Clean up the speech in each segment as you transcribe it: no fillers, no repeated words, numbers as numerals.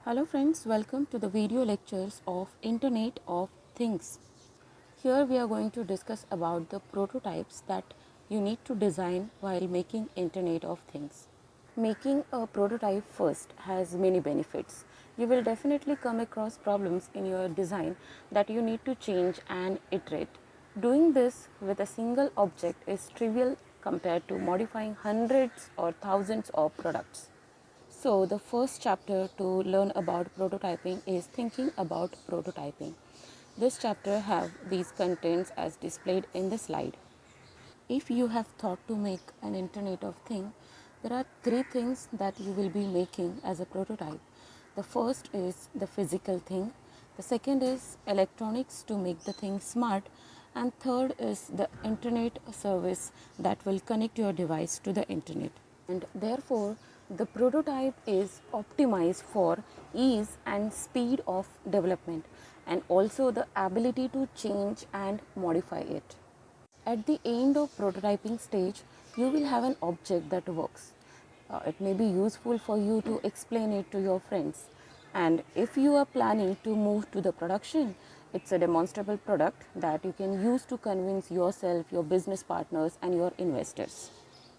Hello friends, welcome to the video lectures of Internet of Things. Here we are going to discuss about the prototypes that you need to design while making Internet of Things. Making a prototype first has many benefits. You will definitely come across problems in your design that you need to change and iterate. Doing this with a single object is trivial compared to modifying hundreds or thousands of products. So, the first chapter to learn about prototyping is thinking about prototyping. This chapter have these contents as displayed in the slide. If you have thought to make an Internet of Things, there are three things that you will be making as a prototype. The first is the physical thing, the second is electronics to make the thing smart, and third is the internet service that will connect your device to the internet. And therefore, the prototype is optimized for ease and speed of development and also the ability to change and modify it. At the end of prototyping stage, you will have an object that works. It may be useful for you to explain it to your friends. And if you are planning to move to the production, it's a demonstrable product that you can use to convince yourself, your business partners, and your investors.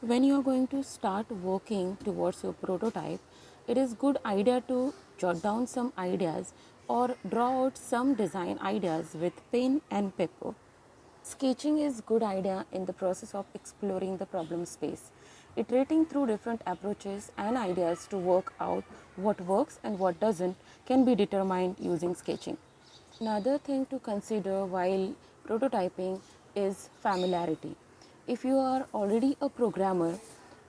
When you are going to start working towards your prototype, it is good idea to jot down some ideas or draw out some design ideas with pen and paper. Sketching is good idea in the process of exploring the problem space, iterating through different approaches and ideas to work out what works and what doesn't can be determined using sketching. Another thing to consider while prototyping is familiarity. If you are already a programmer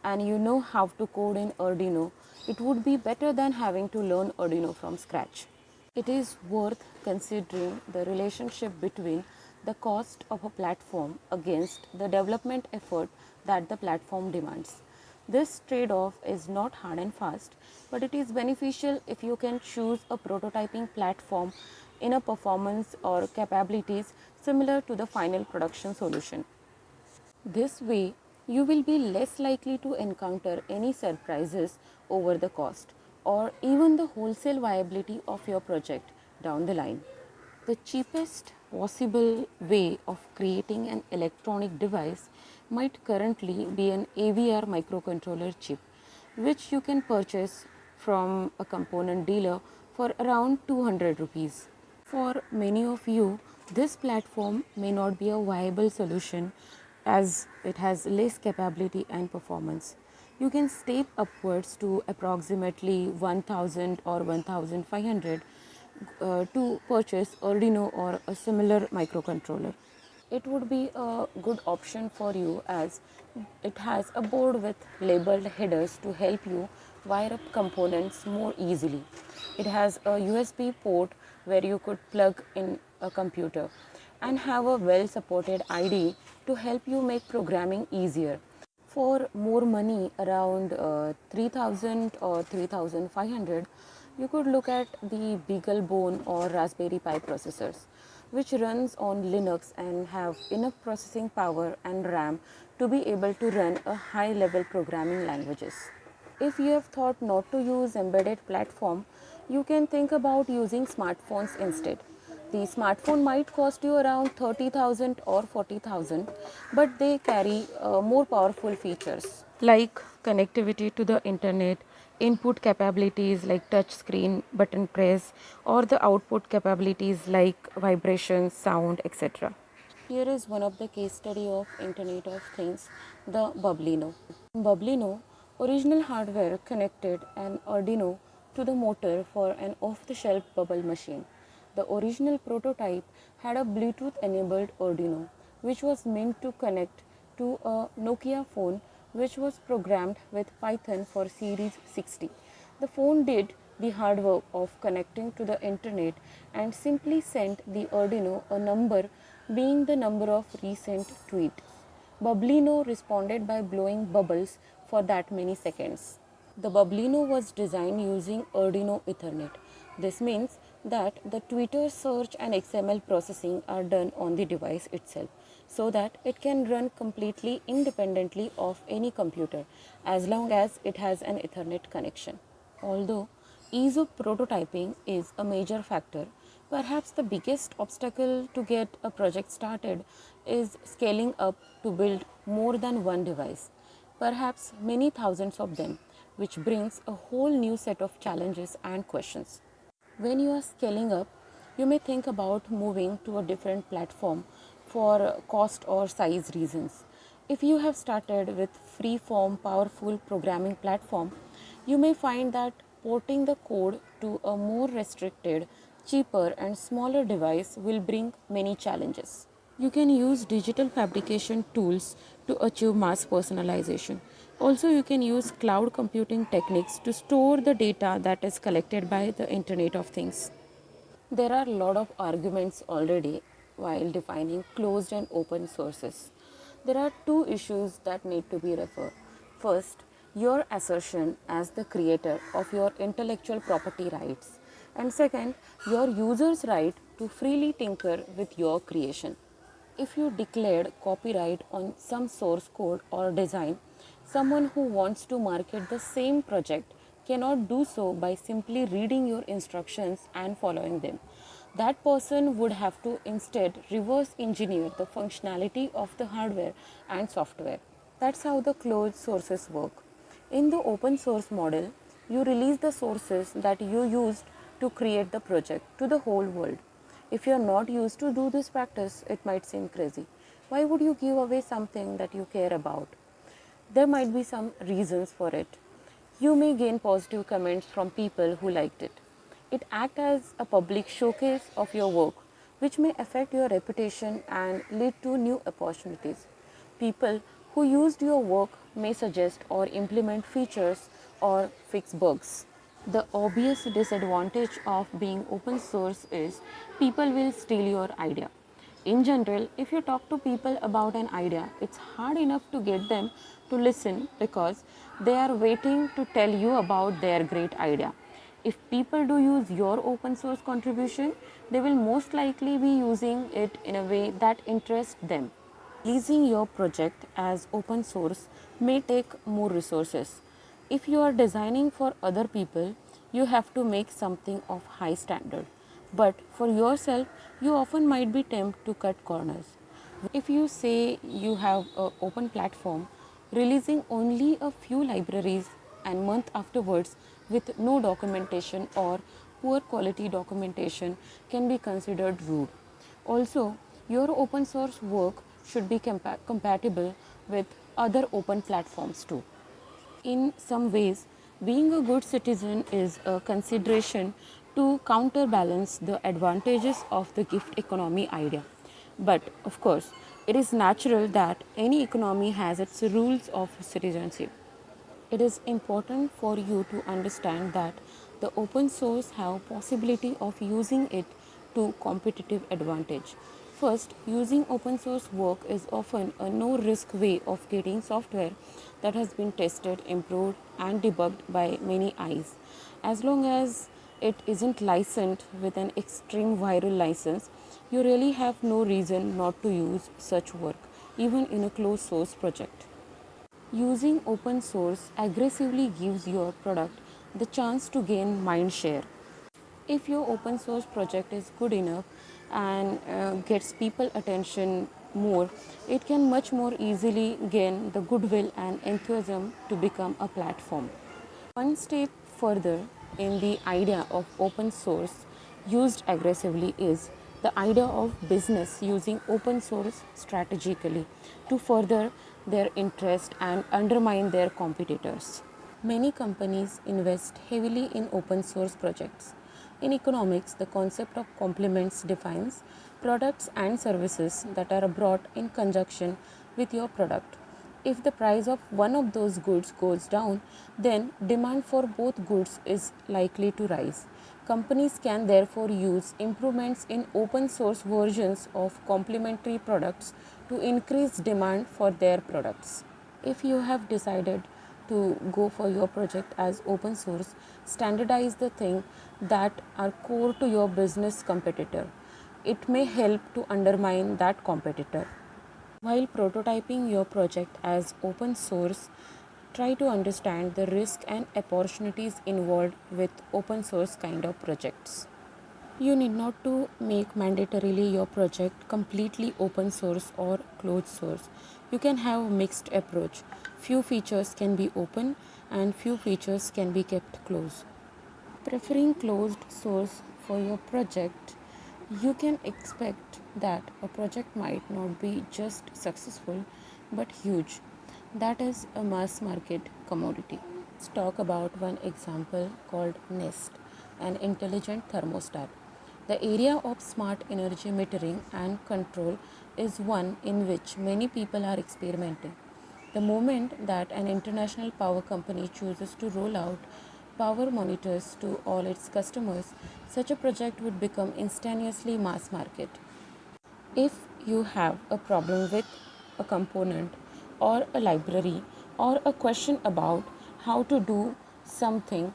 and you know how to code in Arduino, it would be better than having to learn Arduino from scratch. It is worth considering the relationship between the cost of a platform against the development effort that the platform demands. This trade off is not hard and fast, but it is beneficial if you can choose a prototyping platform in a performance or capabilities similar to the final production solution. This way, you will be less likely to encounter any surprises over the cost or even the wholesale viability of your project down the line. The cheapest possible way of creating an electronic device might currently be an AVR microcontroller chip, which you can purchase from a component dealer for around 200 rupees. For many of you, this platform may not be a viable solution as it has less capability and performance. You can step upwards to approximately 1000 or 1500 to purchase Arduino or a similar microcontroller. It would be a good option for you as it has a board with labeled headers to help you wire up components more easily. It has a USB port where you could plug in a computer and have a well supported IDE to help you make programming easier. For more money, around 3000 or 3500, you could look at the BeagleBone or Raspberry Pi processors, which runs on Linux and have enough processing power and RAM to be able to run a high level programming languages. If you have thought not to use embedded platform, you can think about using smartphones instead. The smartphone might cost you around 30,000 or 40,000, but they carry more powerful features like connectivity to the internet, input capabilities like touch screen, button press, or the output capabilities like vibration, sound, etc. Here is one of the case study of Internet of Things, the Bublino. Bublino, original hardware connected an Arduino to the motor for an off-the-shelf bubble machine. The original prototype had a Bluetooth-enabled Arduino, which was meant to connect to a Nokia phone which was programmed with Python for Series 60. The phone did the hard work of connecting to the internet and simply sent the Arduino a number being the number of recent tweets. Bublino responded by blowing bubbles for that many seconds. The Bublino was designed using Arduino Ethernet. This means that the Twitter search and XML processing are done on the device itself so that it can run completely independently of any computer as long as it has an Ethernet connection. Although Ease of prototyping is a major factor. Perhaps the biggest obstacle to get a project started is scaling up to build more than one device, perhaps many thousands of them, which brings a whole new set of challenges and questions. When you are scaling up, you may think about moving to a different platform for cost or size reasons. If you have started with free-form powerful programming platform, you may find that porting the code to a more restricted, cheaper and smaller device will bring many challenges. You can use digital fabrication tools to achieve mass personalization. Also, you can use cloud computing techniques to store the data that is collected by the Internet of Things. There are a lot of arguments already while defining closed and open sources. There are two issues that need to be referred. First, your assertion as the creator of your intellectual property rights. And second, your user's right to freely tinker with your creation. If you declared copyright on some source code or design, someone who wants to market the same project cannot do so by simply reading your instructions and following them. That person would have to instead reverse engineer the functionality of the hardware and software. That's how the closed sources work. In the open source model, you release the sources that you used to create the project to the whole world. If you are not used to do this practice, it might seem crazy. Why would you give away something that you care about? There might be some reasons for it. You may gain positive comments from people who liked it. It acts as a public showcase of your work, which may affect your reputation and lead to new opportunities. People who used your work may suggest or implement features or fix bugs. The obvious disadvantage of being open source is people will steal your idea. In general, if you talk to people about an idea, it's hard enough to get them to listen because they are waiting to tell you about their great idea. If people do use your open source contribution, they will most likely be using it in a way that interests them. Releasing your project as open source may take more resources. If you are designing for other people, you have to make something of high standard. But for yourself, you often might be tempted to cut corners. If you say you have an open platform, releasing only a few libraries and month afterwards with no documentation or poor quality documentation can be considered rude. Also, your open source work should be compatible with other open platforms too. In some ways, being a good citizen is a consideration to counterbalance the advantages of the gift economy idea. But of course, it is natural that any economy has its rules of citizenship. It is important for you to understand that the open source have possibility of using it to competitive advantage. First, using open source work is often a no risk way of getting software that has been tested, improved and debugged by many eyes. As long as it isn't licensed with an extreme viral license, you really have no reason not to use such work, even in a closed source project. Using open source aggressively gives your product the chance to gain mind share. If your open source project is good enough and gets people attention more, it can much more easily gain the goodwill and enthusiasm to become a platform. One step further in the idea of open source used aggressively is the idea of business using open source strategically to further their interest and undermine their competitors. Many companies invest heavily in open source projects. In economics, the concept of complements defines products and services that are brought in conjunction with your product. If the price of one of those goods goes down, then demand for both goods is likely to rise. Companies can therefore use improvements in open source versions of complementary products to increase demand for their products. If you have decided to go for your project as open source, standardize the things that are core to your business competitor. It may help to undermine that competitor. While prototyping your project as open source, Try to understand the risk and opportunities involved with open source kind of projects. You need not to make mandatorily your project completely open source or closed source. You can have a mixed approach. Few features can be open and few features can be kept closed. Preferring closed source for your project, you can expect that a project might not be just successful but huge. That is a mass market commodity. Let's talk about one example called Nest, an intelligent thermostat. The area of smart energy metering and control is one in which many people are experimenting. The moment that an international power company chooses to roll out power monitors to all its customers, such a project would become instantaneously mass market. If you have a problem with a component or a library or a question about how to do something,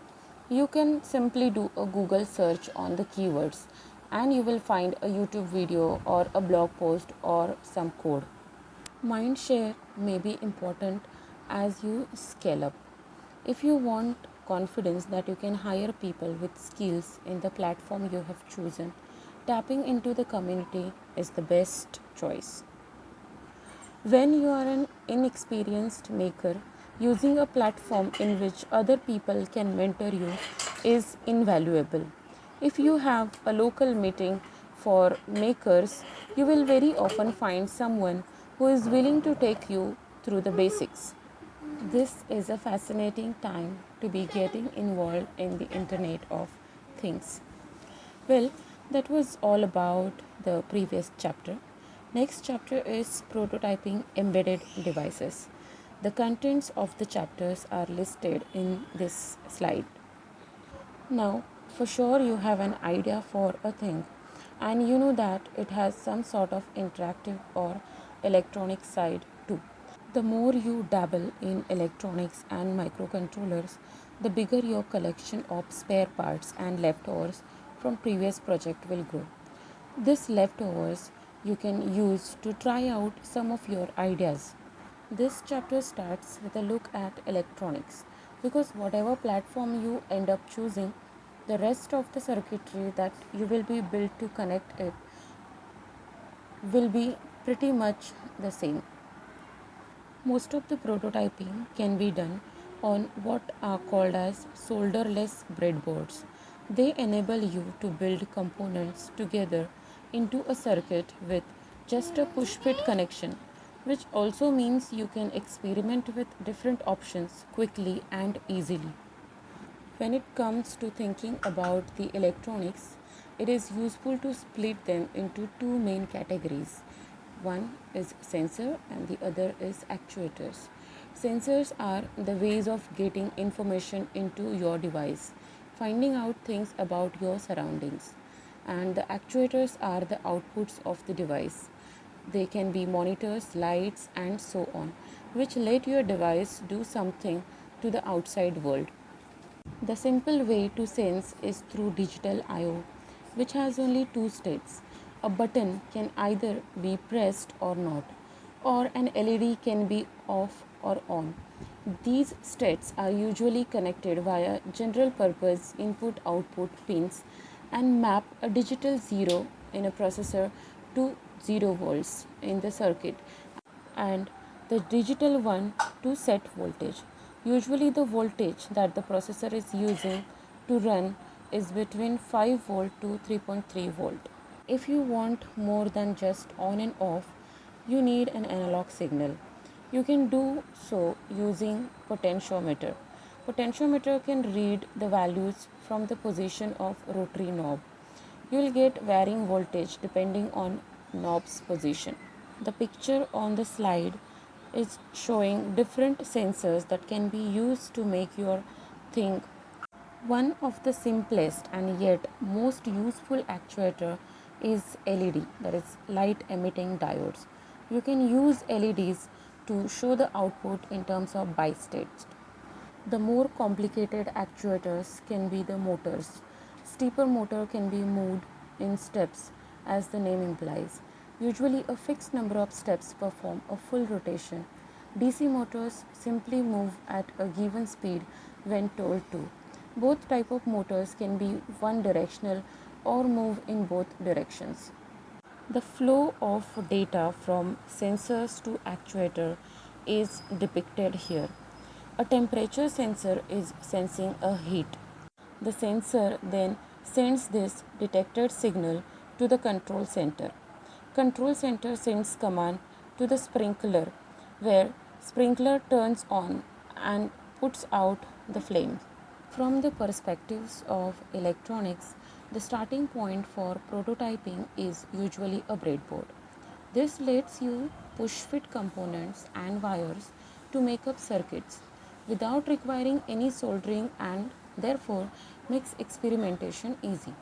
you can simply do a Google search on the keywords and you will find a YouTube video or a blog post or some code. Mindshare may be important as you scale up. If you want confidence that you can hire people with skills in the platform you have chosen, tapping into the community is the best choice. When you are an inexperienced maker, using a platform in which other people can mentor you is invaluable. If you have a local meeting for makers, you will very often find someone who is willing to take you through the basics. This is a fascinating time to be getting involved in the Internet of Things. Well, that was all about the previous chapter. Next chapter is prototyping embedded devices. The contents of the chapters are listed in this slide. Now, for sure, you have an idea for a thing, and you know that it has some sort of interactive or electronic side too. The more you dabble in electronics and microcontrollers, the bigger your collection of spare parts and leftovers from previous project will grow. This leftovers you can use to try out some of your ideas. This chapter starts with a look at electronics because whatever platform you end up choosing, the rest of the circuitry that you will be built to connect it will be pretty much the same. Most of the prototyping can be done on what are called as solderless breadboards. They enable you to build components together into a circuit with just a push fit connection, which also means you can experiment with different options quickly and easily. When it comes to thinking about the electronics, it is useful to split them into two main categories. One is sensor and the other is actuators. Sensors are the ways of getting information into your device, finding out things about your surroundings. And the actuators are the outputs of the device. They can be monitors, lights, and so on, which let your device do something to the outside world. The simple way to sense is through digital I/O, which has only two states. A button can either be pressed or not, or an LED can be off or on. These states are usually connected via general purpose input output pins and map a digital 0 in a processor to 0 volts in the circuit and the digital 1 to set voltage. Usually the voltage that the processor is using to run is between 5 volt to 3.3 volt. If you want more than just on and off, you need an analog signal. You can do so using potentiometer. Potentiometer can read the values from the position of rotary knob. You will get varying voltage depending on knob's position. The picture on the slide is showing different sensors that can be used to make your thing. One of the simplest and yet most useful actuator is LED, that is light emitting diodes. You can use LEDs to show the output in terms of bistates. The more complicated actuators can be the motors. Stepper motor can be moved in steps as the name implies. Usually a fixed number of steps perform a full rotation. DC motors simply move at a given speed when told to. Both type of motors can be one directional or move in both directions. The flow of data from sensors to actuator is depicted here. A temperature sensor is sensing a heat. The sensor then sends this detected signal to the control center. Control center sends command to the sprinkler where sprinkler turns on and puts out the flames. From the perspectives of electronics, the starting point for prototyping is usually a breadboard. This lets you push fit components and wires to make up circuits without requiring any soldering and therefore makes experimentation easy.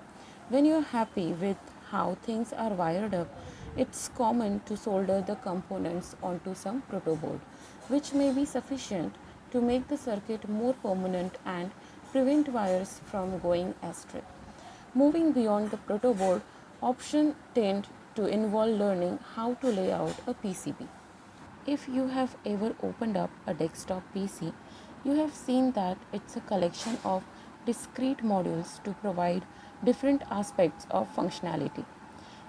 When you're happy with how things are wired up, it's common to solder the components onto some protoboard, which may be sufficient to make the circuit more permanent and prevent wires from going astray. Moving beyond the protoboard, options tend to involve learning how to lay out a PCB. If you have ever opened up a desktop PC, you have seen that it's a collection of discrete modules to provide different aspects of functionality.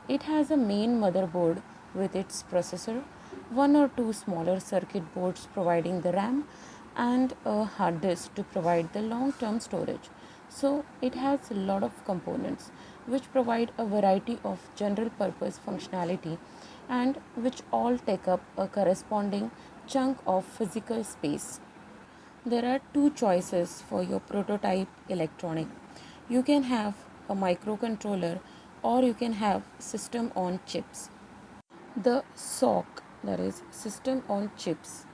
It has a main motherboard with its processor, one or two smaller circuit boards providing the RAM, and a hard disk to provide the long term storage. So, it has a lot of components which provide a variety of general purpose functionality and which all take up a corresponding chunk of physical space. There are two choices for your prototype electronic. You can have a microcontroller or you can have system on chips. The SoC, that is system on chips,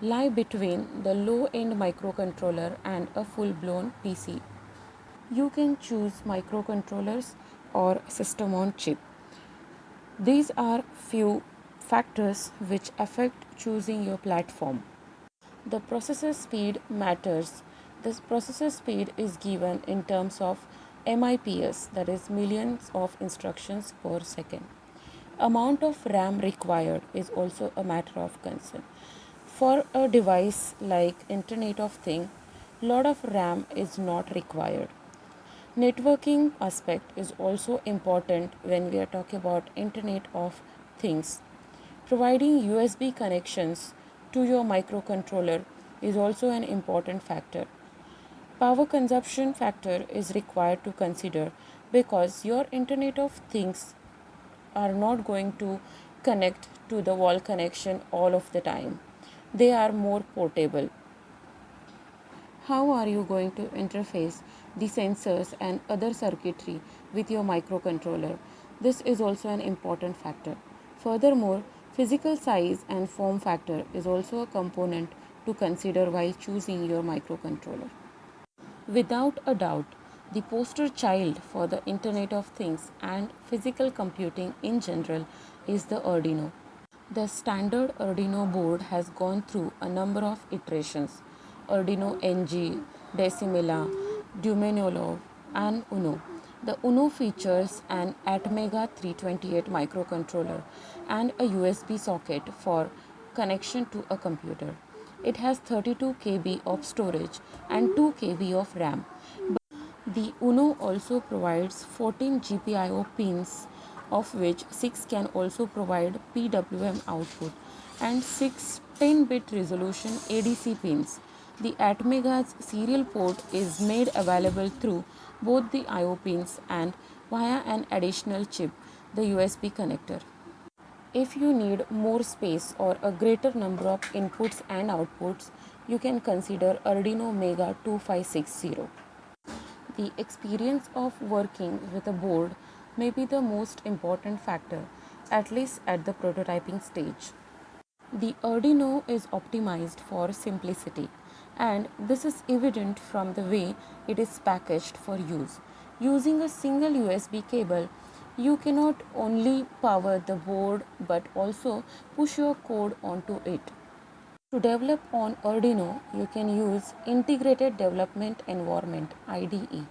lie between the low end microcontroller and a full blown PC. You can choose microcontrollers or system on chip. These are few factors which affect choosing your platform. The processor speed matters. This processor speed is given in terms of MIPS, that is millions of instructions per second. Amount of RAM required is also a matter of concern. For a device like Internet of Things, lot of RAM is not required. Networking aspect is also important when we are talking about Internet of Things. Providing USB connections to your microcontroller is also an important factor. Power consumption factor is required to consider because your Internet of Things are not going to connect to the wall connection all of the time. They are more portable. How are you going to interface the sensors and other circuitry with your microcontroller? This is also an important factor. Furthermore, physical size and form factor is also a component to consider while choosing your microcontroller. Without a doubt, the poster child for the Internet of Things and physical computing in general is the Arduino. The standard Arduino board has gone through a number of iterations: Arduino NG, Decimela, Duminolov, and Uno. The Uno features an Atmega 328 microcontroller and a USB socket for connection to a computer. It has 32 KB of storage and 2 KB of RAM. The Uno also provides 14 GPIO pins, of which 6 can also provide PWM output and 6 10-bit resolution ADC pins. The Atmega's serial port is made available through both the IO pins and via an additional chip, the USB connector. If you need more space or a greater number of inputs and outputs, you can consider Arduino Mega 2560. The experience of working with a board may be the most important factor, at least at the prototyping stage. The Arduino is optimized for simplicity, and this is evident from the way it is packaged for use. Using a single USB cable, you cannot only power the board but also push your code onto it. To develop on Arduino, you can use Integrated Development Environment (IDE).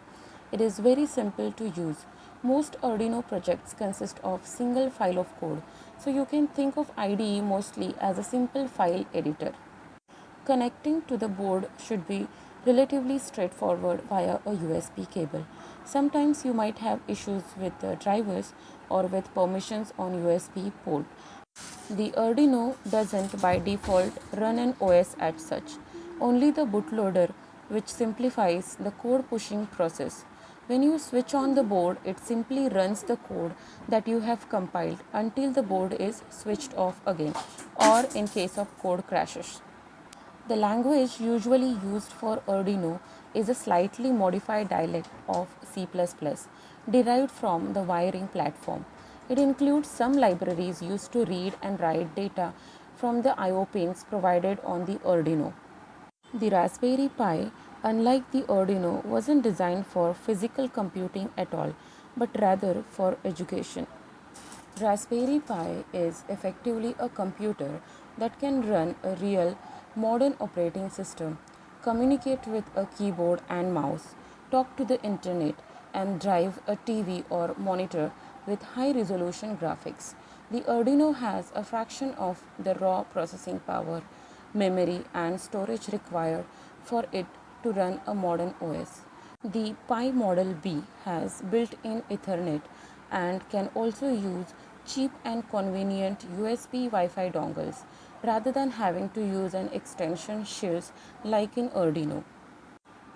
It is very simple to use. Most Arduino projects consist of single file of code, so you can think of IDE mostly as a simple file editor. Connecting to the board should be relatively straightforward via a USB cable. Sometimes you might have issues with the drivers or with permissions on USB port. The Arduino doesn't by default run an OS as such, only the bootloader, which simplifies the code pushing process. When you switch on the board, it simply runs the code that you have compiled until the board is switched off again, or in case of code crashes. The language usually used for Arduino is a slightly modified dialect of C++, derived from the wiring platform. It includes some libraries used to read and write data from the I/O pins provided on the Arduino. The Raspberry Pi, unlike the Arduino, wasn't designed for physical computing at all, but rather for education. Raspberry Pi is effectively a computer that can run a real modern operating system, communicate with a keyboard and mouse, talk to the internet, and drive a TV or monitor with high resolution graphics. The Arduino has a fraction of the raw processing power, memory, and storage required for it to run a modern OS. The Pi Model B has built in Ethernet and can also use cheap and convenient USB Wi Fi dongles rather than having to use an extension shields like in Arduino.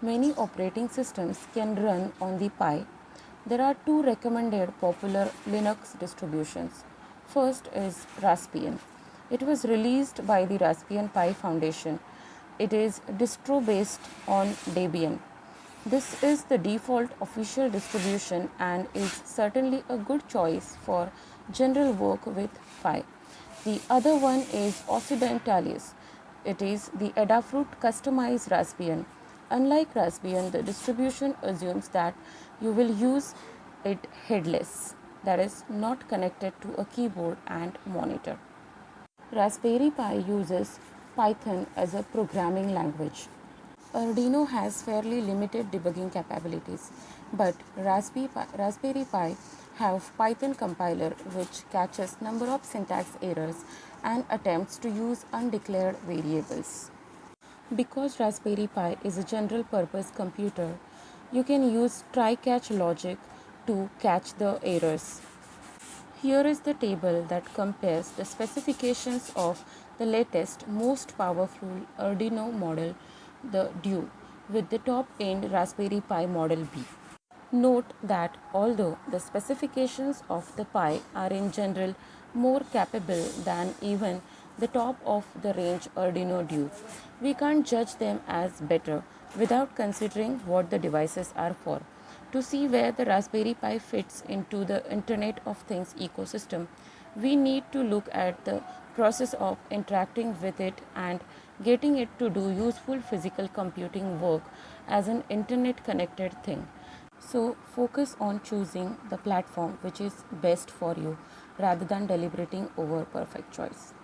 Many operating systems can run on the Pi. There are two recommended popular Linux distributions. First is Raspbian. It was released by the Raspbian Pi Foundation. It is distro based on Debian. This is the default official distribution and is certainly a good choice for general work with Pi. The other one is Occidentalis. It is the Adafruit customized Raspbian. Unlike Raspbian, the distribution assumes that you will use it headless, that is, not connected to a keyboard and monitor. Raspberry Pi uses Python as a programming language. Arduino has fairly limited debugging capabilities, but Raspberry Pi have Python compiler which catches number of syntax errors and attempts to use undeclared variables. Because Raspberry Pi is a general purpose computer, you can use try-catch logic to catch the errors. Here is the table that compares the specifications of the latest, most powerful Arduino model, the Duo, with the top-end Raspberry Pi Model B. Note that although the specifications of the Pi are in general more capable than even the top of the range Arduino Duo, we can't judge them as better without considering what the devices are for. To see where the Raspberry Pi fits into the Internet of Things ecosystem, we need to look at the process of interacting with it and getting it to do useful physical computing work as an internet connected thing. So, focus on choosing the platform which is best for you rather than deliberating over perfect choice.